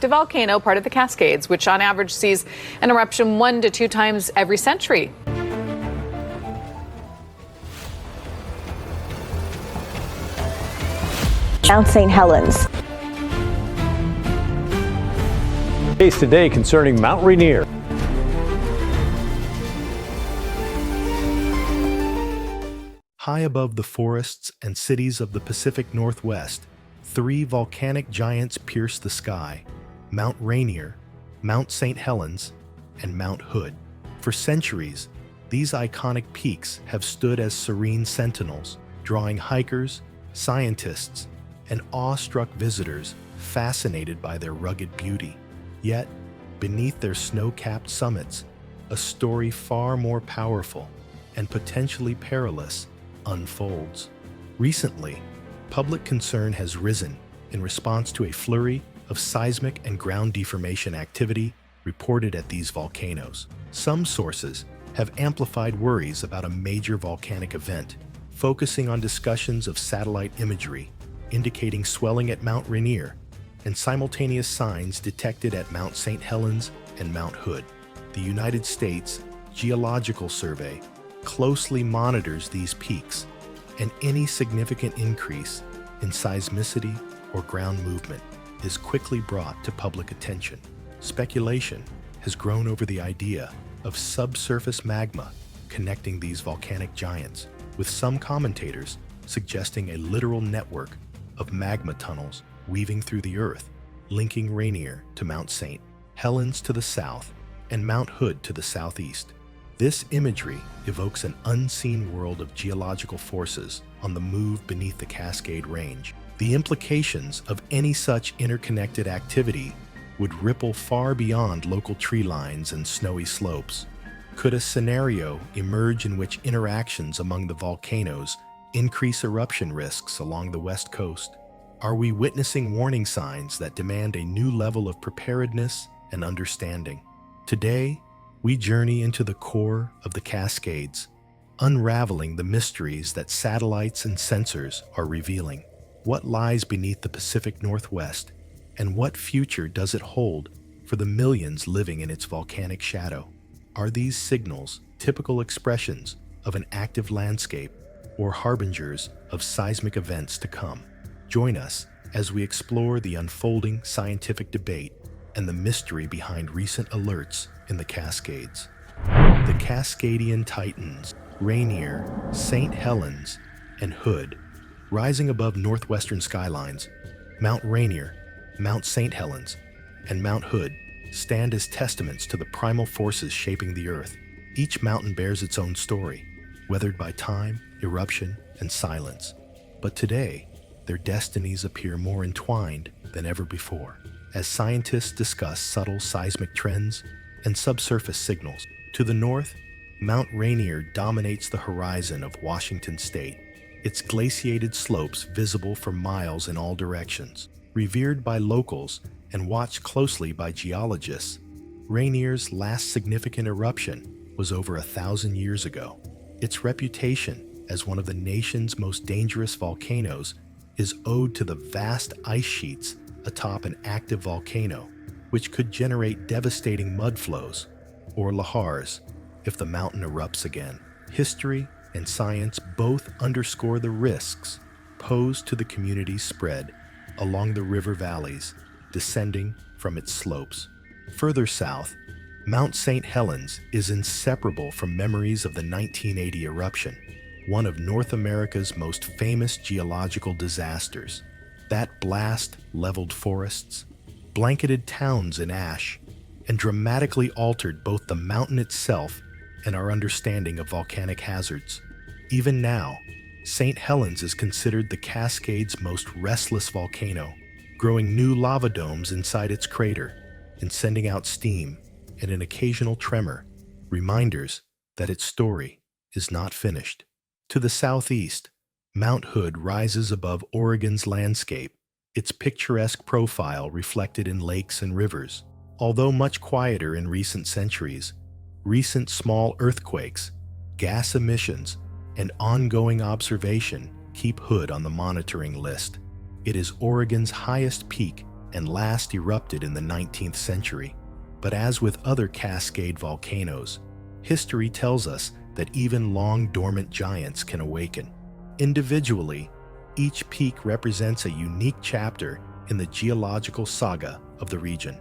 A volcano, part of the Cascades, which on average sees an eruption 1 to 2 times every century. Mount St. Helens. Case today concerning Mount Rainier. High above the forests and cities of the Pacific Northwest, 3 volcanic giants pierce the sky: Mount Rainier, Mount St. Helens, and Mount Hood. For centuries, these iconic peaks have stood as serene sentinels, drawing hikers, scientists, and awestruck visitors fascinated by their rugged beauty. Yet, beneath their snow-capped summits, a story far more powerful and potentially perilous unfolds. Recently, public concern has risen in response to a flurry of seismic and ground deformation activity reported at these volcanoes. Some sources have amplified worries about a major volcanic event, focusing on discussions of satellite imagery indicating swelling at Mount Rainier and simultaneous signs detected at Mount St. Helens and Mount Hood. The United States Geological Survey closely monitors these peaks, and any significant increase in seismicity or ground movement is quickly brought to public attention. Speculation has grown over the idea of subsurface magma connecting these volcanic giants, with some commentators suggesting a literal network of magma tunnels weaving through the earth, linking Rainier to Mount St. Helens to the south and Mount Hood to the southeast. This imagery evokes an unseen world of geological forces on the move beneath the Cascade Range. The implications of any such interconnected activity would ripple far beyond local tree lines and snowy slopes. Could a scenario emerge in which interactions among the volcanoes increase eruption risks along the west coast? Are we witnessing warning signs that demand a new level of preparedness and understanding? Today, we journey into the core of the Cascades, unraveling the mysteries that satellites and sensors are revealing. What lies beneath the Pacific Northwest, and what future does it hold for the millions living in its volcanic shadow? Are these signals typical expressions of an active landscape or harbingers of seismic events to come? Join us as we explore the unfolding scientific debate and the mystery behind recent alerts in the Cascades. The Cascadian Titans, Rainier, St. Helens, and Hood, rising above northwestern skylines. Mount Rainier, Mount St. Helens, and Mount Hood stand as testaments to the primal forces shaping the Earth. Each mountain bears its own story, weathered by time, eruption, and silence. But today, their destinies appear more entwined than ever before, as scientists discuss subtle seismic trends and subsurface signals. To the north, Mount Rainier dominates the horizon of Washington state, its glaciated slopes visible for miles in all directions. Revered by locals and watched closely by geologists, Rainier's last significant eruption was over 1,000 years ago. Its reputation as one of the nation's most dangerous volcanoes is owed to the vast ice sheets atop an active volcano, which could generate devastating mud flows, or lahars, if the mountain erupts again. History and science both underscore the risks posed to the community's spread along the river valleys descending from its slopes. Further south, Mount St. Helens is inseparable from memories of the 1980 eruption, one of North America's most famous geological disasters. That blast leveled forests, blanketed towns in ash, and dramatically altered both the mountain itself and our understanding of volcanic hazards. Even now, St. Helens is considered the Cascades' most restless volcano, growing new lava domes inside its crater and sending out steam and an occasional tremor, reminders that its story is not finished. To the southeast, Mount Hood rises above Oregon's landscape, its picturesque profile reflected in lakes and rivers. Although much quieter in recent centuries, recent small earthquakes, gas emissions, and ongoing observation keep Hood on the monitoring list. It is Oregon's highest peak and last erupted in the 19th century. But as with other Cascade volcanoes, history tells us that even long-dormant giants can awaken. Individually, each peak represents a unique chapter in the geological saga of the region.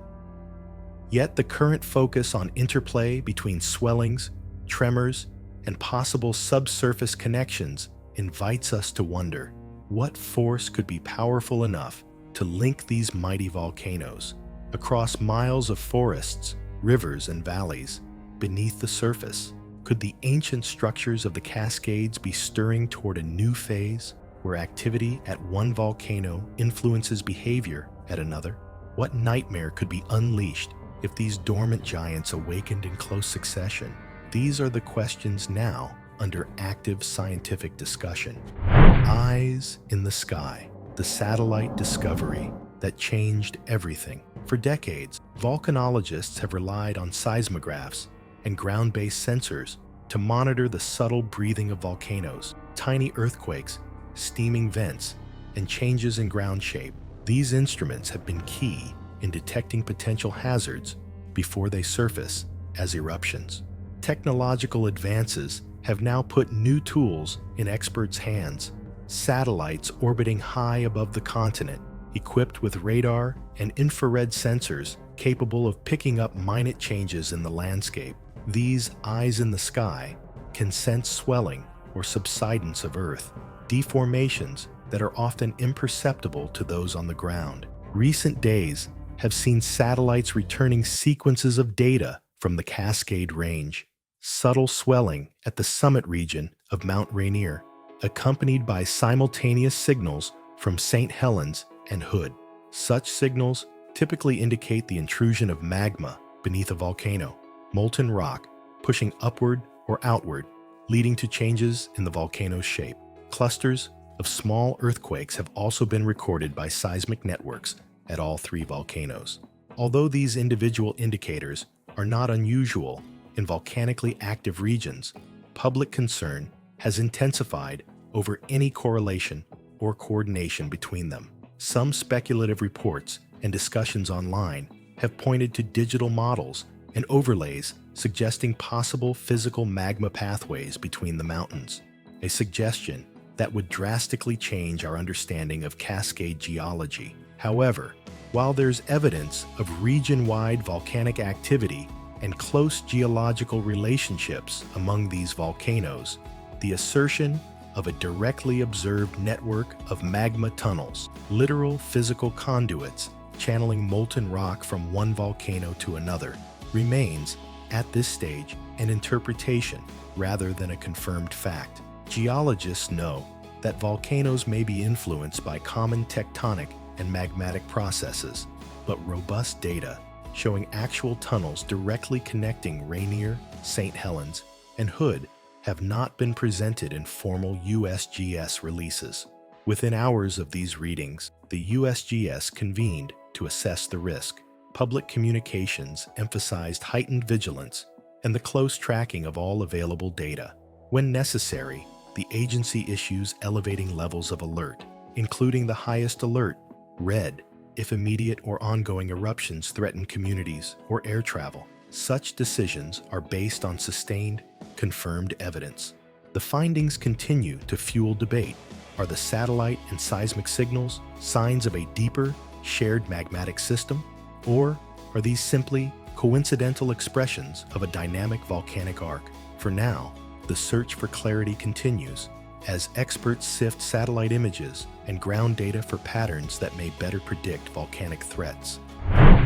Yet the current focus on interplay between swellings, tremors, and possible subsurface connections invites us to wonder, what force could be powerful enough to link these mighty volcanoes across miles of forests, rivers, and valleys beneath the surface? Could the ancient structures of the Cascades be stirring toward a new phase where activity at one volcano influences behavior at another? What nightmare could be unleashed if these dormant giants awakened in close succession? These are the questions now under active scientific discussion. Eyes in the sky, the satellite discovery that changed everything. For decades, volcanologists have relied on seismographs and ground-based sensors to monitor the subtle breathing of volcanoes, tiny earthquakes, steaming vents, and changes in ground shape. These instruments have been key in detecting potential hazards before they surface as eruptions. Technological advances have now put new tools in experts' hands. Satellites orbiting high above the continent, equipped with radar and infrared sensors capable of picking up minute changes in the landscape. These eyes in the sky can sense swelling or subsidence of Earth, deformations that are often imperceptible to those on the ground. Recent days have seen satellites returning sequences of data from the Cascade Range, subtle swelling at the summit region of Mount Rainier, accompanied by simultaneous signals from St. Helens and Hood. Such signals typically indicate the intrusion of magma beneath a volcano, molten rock pushing upward or outward, leading to changes in the volcano's shape. Clusters of small earthquakes have also been recorded by seismic networks at all three volcanoes. Although these individual indicators are not unusual in volcanically active regions, public concern has intensified over any correlation or coordination between them. Some speculative reports and discussions online have pointed to digital models and overlays suggesting possible physical magma pathways between the mountains, a suggestion that would drastically change our understanding of Cascade geology. However, while there's evidence of region-wide volcanic activity and close geological relationships among these volcanoes, the assertion of a directly observed network of magma tunnels, literal physical conduits channeling molten rock from one volcano to another, remains, at this stage, an interpretation rather than a confirmed fact. Geologists know that volcanoes may be influenced by common tectonic and magmatic processes, but robust data showing actual tunnels directly connecting Rainier, St. Helens, and Hood have not been presented in formal USGS releases. Within hours of these readings, the USGS convened to assess the risk. Public communications emphasized heightened vigilance and the close tracking of all available data. When necessary, the agency issues elevating levels of alert, including the highest alert, red, if immediate or ongoing eruptions threaten communities or air travel. Such decisions are based on sustained, confirmed evidence. The findings continue to fuel debate. Are the satellite and seismic signals signs of a deeper, shared magmatic system? Or are these simply coincidental expressions of a dynamic volcanic arc? For now, the search for clarity continues as experts sift satellite images and ground data for patterns that may better predict volcanic threats.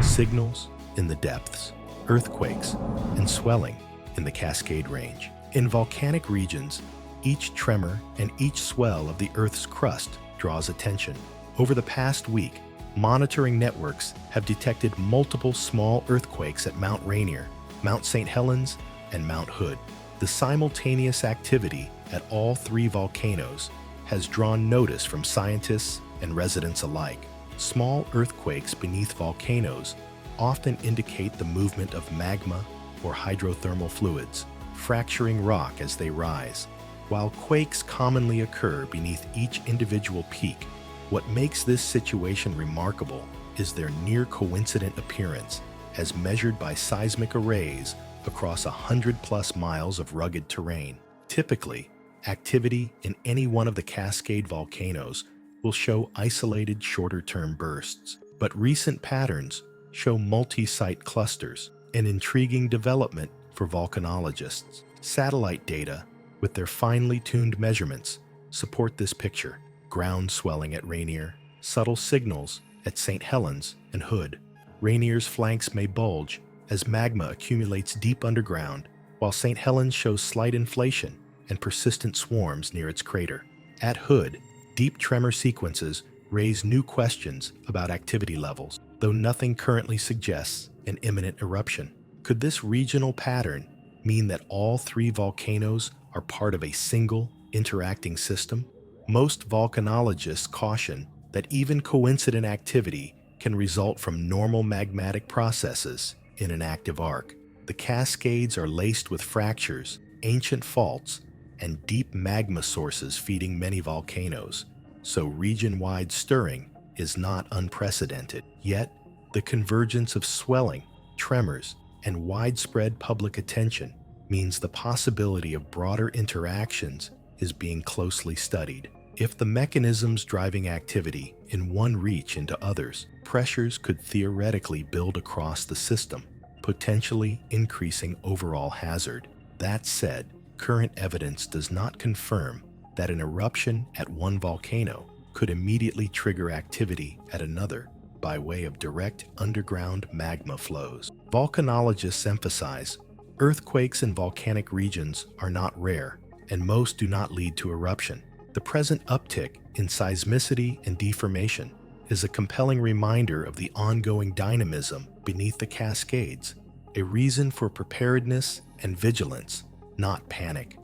Signals in the depths, earthquakes, and swelling in the Cascade Range. In volcanic regions, each tremor and each swell of the Earth's crust draws attention. Over the past week, monitoring networks have detected multiple small earthquakes at Mount Rainier, Mount St. Helens, and Mount Hood. The simultaneous activity at all three volcanoes has drawn notice from scientists and residents alike. Small earthquakes beneath volcanoes often indicate the movement of magma or hydrothermal fluids, fracturing rock as they rise. While quakes commonly occur beneath each individual peak, what makes this situation remarkable is their near-coincident appearance as measured by seismic arrays across 100+ miles of rugged terrain. Typically, activity in any one of the Cascade volcanoes will show isolated shorter-term bursts, but recent patterns show multi-site clusters, an intriguing development for volcanologists. Satellite data, with their finely tuned measurements, support this picture. Ground swelling at Rainier, subtle signals at St. Helens and Hood. Rainier's flanks may bulge as magma accumulates deep underground, while St. Helens shows slight inflation and persistent swarms near its crater. At Hood, deep tremor sequences raise new questions about activity levels, though nothing currently suggests an imminent eruption. Could this regional pattern mean that all three volcanoes are part of a single, interacting system? Most volcanologists caution that even coincident activity can result from normal magmatic processes in an active arc. The Cascades are laced with fractures, ancient faults, and deep magma sources feeding many volcanoes, so region-wide stirring is not unprecedented. Yet, the convergence of swelling, tremors, and widespread public attention means the possibility of broader interactions is being closely studied. If the mechanisms driving activity in one reach into others, pressures could theoretically build across the system, potentially increasing overall hazard. That said, current evidence does not confirm that an eruption at one volcano could immediately trigger activity at another by way of direct underground magma flows. Volcanologists emphasize earthquakes in volcanic regions are not rare, and most do not lead to eruption. The present uptick in seismicity and deformation is a compelling reminder of the ongoing dynamism beneath the Cascades, a reason for preparedness and vigilance, not panic.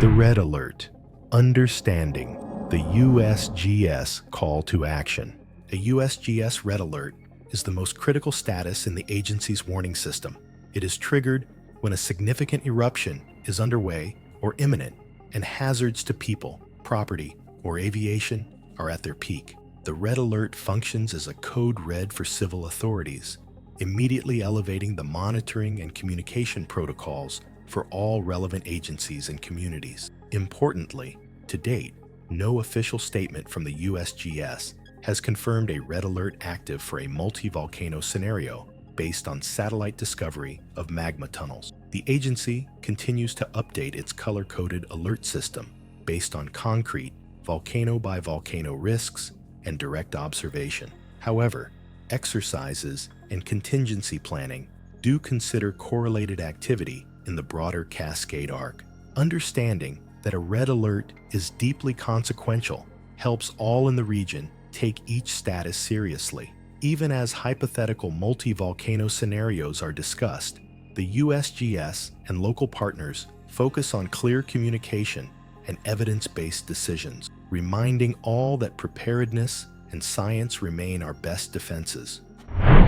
The Red Alert. Understanding the USGS call to action. A USGS Red Alert is the most critical status in the agency's warning system. It is triggered when a significant eruption is underway or imminent, and hazards to people, property, or aviation are at their peak. The Red Alert functions as a code red for civil authorities, immediately elevating the monitoring and communication protocols for all relevant agencies and communities. Importantly, to date, no official statement from the USGS has confirmed a Red Alert active for a multi-volcano scenario based on satellite discovery of magma tunnels. The agency continues to update its color-coded alert system based on concrete, volcano-by-volcano risks and direct observation. However, exercises and contingency planning do consider correlated activity in the broader Cascade arc. Understanding that a Red Alert is deeply consequential helps all in the region take each status seriously. Even as hypothetical multi-volcano scenarios are discussed, the USGS and local partners focus on clear communication and evidence-based decisions, reminding all that preparedness and science remain our best defenses.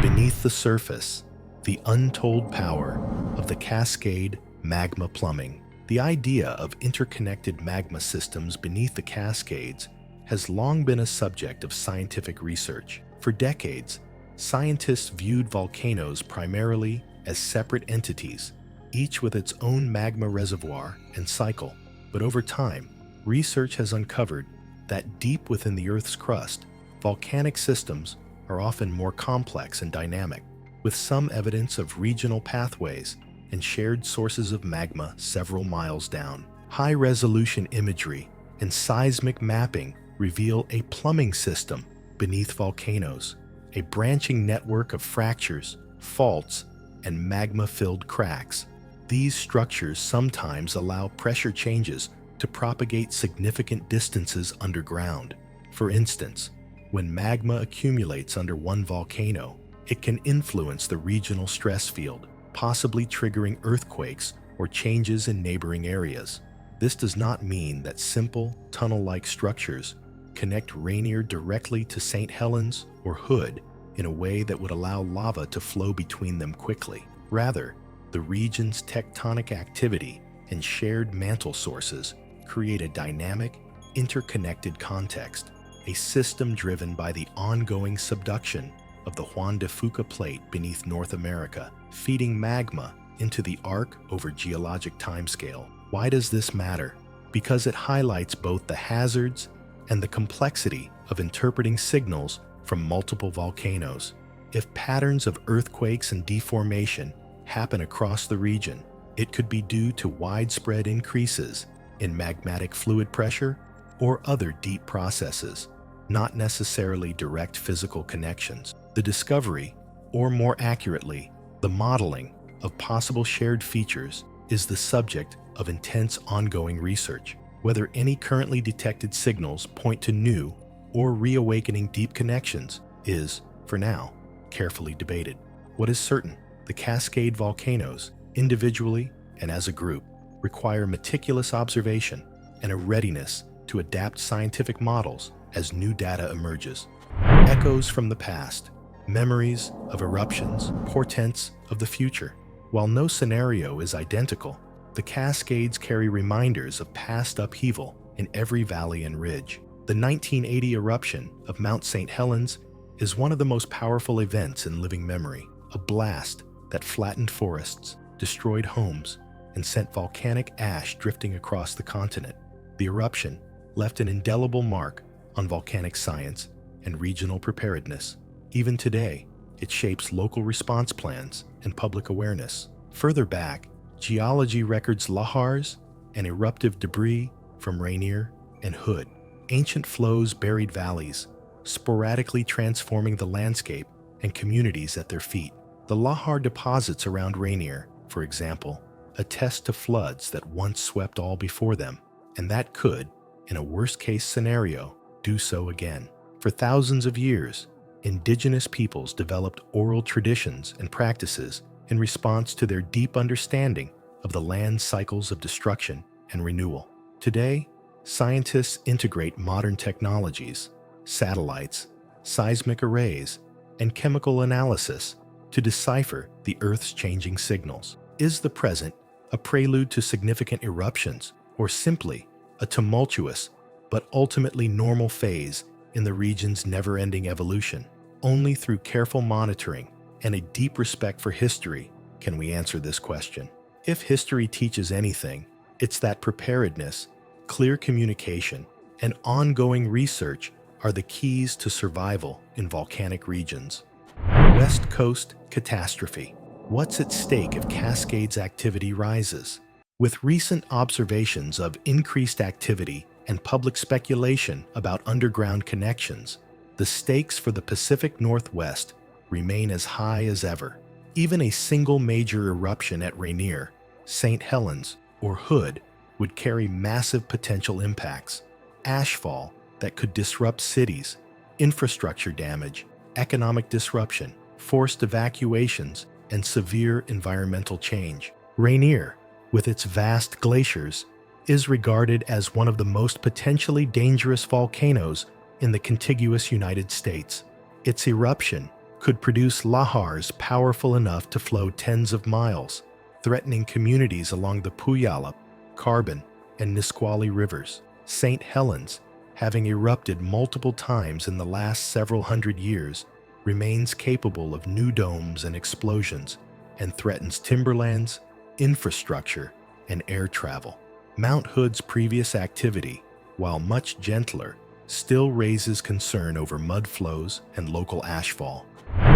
Beneath the surface, the untold power of the Cascade magma plumbing. The idea of interconnected magma systems beneath the Cascades has long been a subject of scientific research. For decades, scientists viewed volcanoes primarily as separate entities, each with its own magma reservoir and cycle. But over time, research has uncovered that deep within the Earth's crust, volcanic systems are often more complex and dynamic, with some evidence of regional pathways and shared sources of magma several miles down. High-resolution imagery and seismic mapping reveal a plumbing system beneath volcanoes, a branching network of fractures, faults, and magma-filled cracks. These structures sometimes allow pressure changes to propagate significant distances underground. For instance, when magma accumulates under one volcano, it can influence the regional stress field, possibly triggering earthquakes or changes in neighboring areas. This does not mean that simple, tunnel-like structures connect Rainier directly to St. Helens or Hood in a way that would allow lava to flow between them quickly. Rather, the region's tectonic activity and shared mantle sources create a dynamic, interconnected context, a system driven by the ongoing subduction of the Juan de Fuca Plate beneath North America, feeding magma into the arc over geologic timescale. Why does this matter? Because it highlights both the hazards and the complexity of interpreting signals from multiple volcanoes. If patterns of earthquakes and deformation happen across the region, it could be due to widespread increases in magmatic fluid pressure or other deep processes, not necessarily direct physical connections. The discovery, or more accurately, the modeling of possible shared features is the subject of intense ongoing research. Whether any currently detected signals point to new or reawakening deep connections is, for now, carefully debated. What is certain, the Cascade volcanoes, individually and as a group, require meticulous observation and a readiness to adapt scientific models as new data emerges. Echoes from the past, memories of eruptions, portents of the future. While no scenario is identical, the Cascades carry reminders of past upheaval in every valley and ridge. The 1980 eruption of Mount St. Helens is one of the most powerful events in living memory, a blast that flattened forests, destroyed homes, and sent volcanic ash drifting across the continent. The eruption left an indelible mark on volcanic science and regional preparedness. Even today, it shapes local response plans and public awareness. Further back, geology records lahars and eruptive debris from Rainier and Hood, ancient flows buried valleys, sporadically transforming the landscape and communities at their feet. The lahar deposits around Rainier, for example, attest to floods that once swept all before them, and that could, in a worst-case scenario, do so again. For thousands of years, indigenous peoples developed oral traditions and practices in response to their deep understanding of the land's cycles of destruction and renewal. Today, scientists integrate modern technologies, satellites, seismic arrays, and chemical analysis to decipher the Earth's changing signals. Is the present a prelude to significant eruptions, or simply a tumultuous but ultimately normal phase in the region's never-ending evolution? Only through careful monitoring and a deep respect for history can we answer this question. If history teaches anything, it's that preparedness, clear communication, and ongoing research are the keys to survival in volcanic regions. West Coast Catastrophe. What's at stake if Cascades activity rises? With recent observations of increased activity and public speculation about underground connections, the stakes for the Pacific Northwest remain as high as ever. Even a single major eruption at Rainier, St. Helens, or Hood would carry massive potential impacts. Ashfall that could disrupt cities, infrastructure damage, economic disruption, forced evacuations, and severe environmental change. Rainier, with its vast glaciers, is regarded as one of the most potentially dangerous volcanoes in the contiguous United States. Its eruption could produce lahars powerful enough to flow tens of miles, threatening communities along the Puyallup, Carbon, and Nisqually rivers. St. Helens, having erupted multiple times in the last several hundred years, remains capable of new domes and explosions and threatens timberlands, infrastructure, and air travel. Mount Hood's previous activity, while much gentler, still raises concern over mud flows and local ashfall.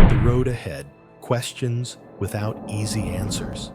The road ahead, questions without easy answers.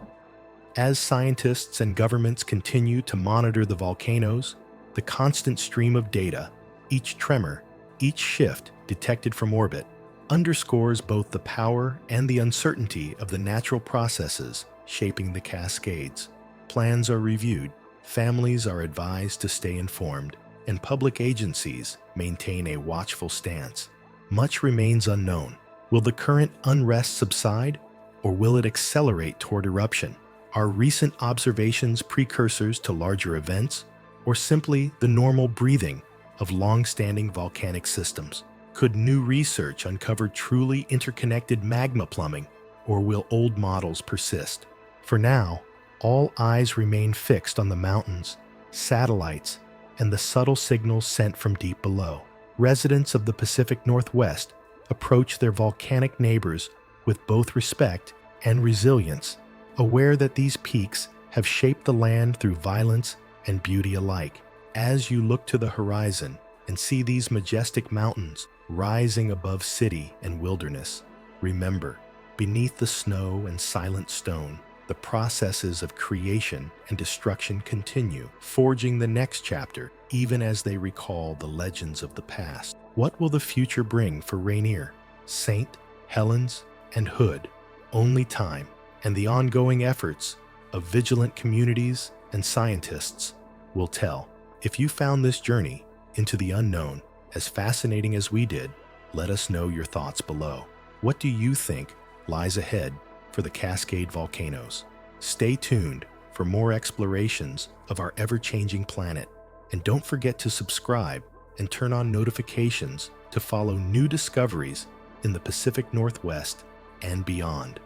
As scientists and governments continue to monitor the volcanoes, the constant stream of data, each tremor, each shift detected from orbit, underscores both the power and the uncertainty of the natural processes shaping the Cascades. Plans are reviewed, families are advised to stay informed, and public agencies maintain a watchful stance. Much remains unknown. Will the current unrest subside, or will it accelerate toward eruption? Are recent observations precursors to larger events, or simply the normal breathing of long-standing volcanic systems? Could new research uncover truly interconnected magma plumbing, or will old models persist? For now, all eyes remain fixed on the mountains, satellites, and the subtle signals sent from deep below. Residents of the Pacific Northwest approach their volcanic neighbors with both respect and resilience, aware that these peaks have shaped the land through violence and beauty alike. As you look to the horizon and see these majestic mountains rising above city and wilderness, remember, beneath the snow and silent stone, the processes of creation and destruction continue, forging the next chapter, even as they recall the legends of the past. What will the future bring for Rainier, St. Helens, and Hood? Only time and the ongoing efforts of vigilant communities and scientists will tell. If you found this journey into the unknown as fascinating as we did, let us know your thoughts below. What do you think lies ahead for the Cascade volcanoes? Stay tuned for more explorations of our ever-changing planet. And don't forget to subscribe and turn on notifications to follow new discoveries in the Pacific Northwest and beyond.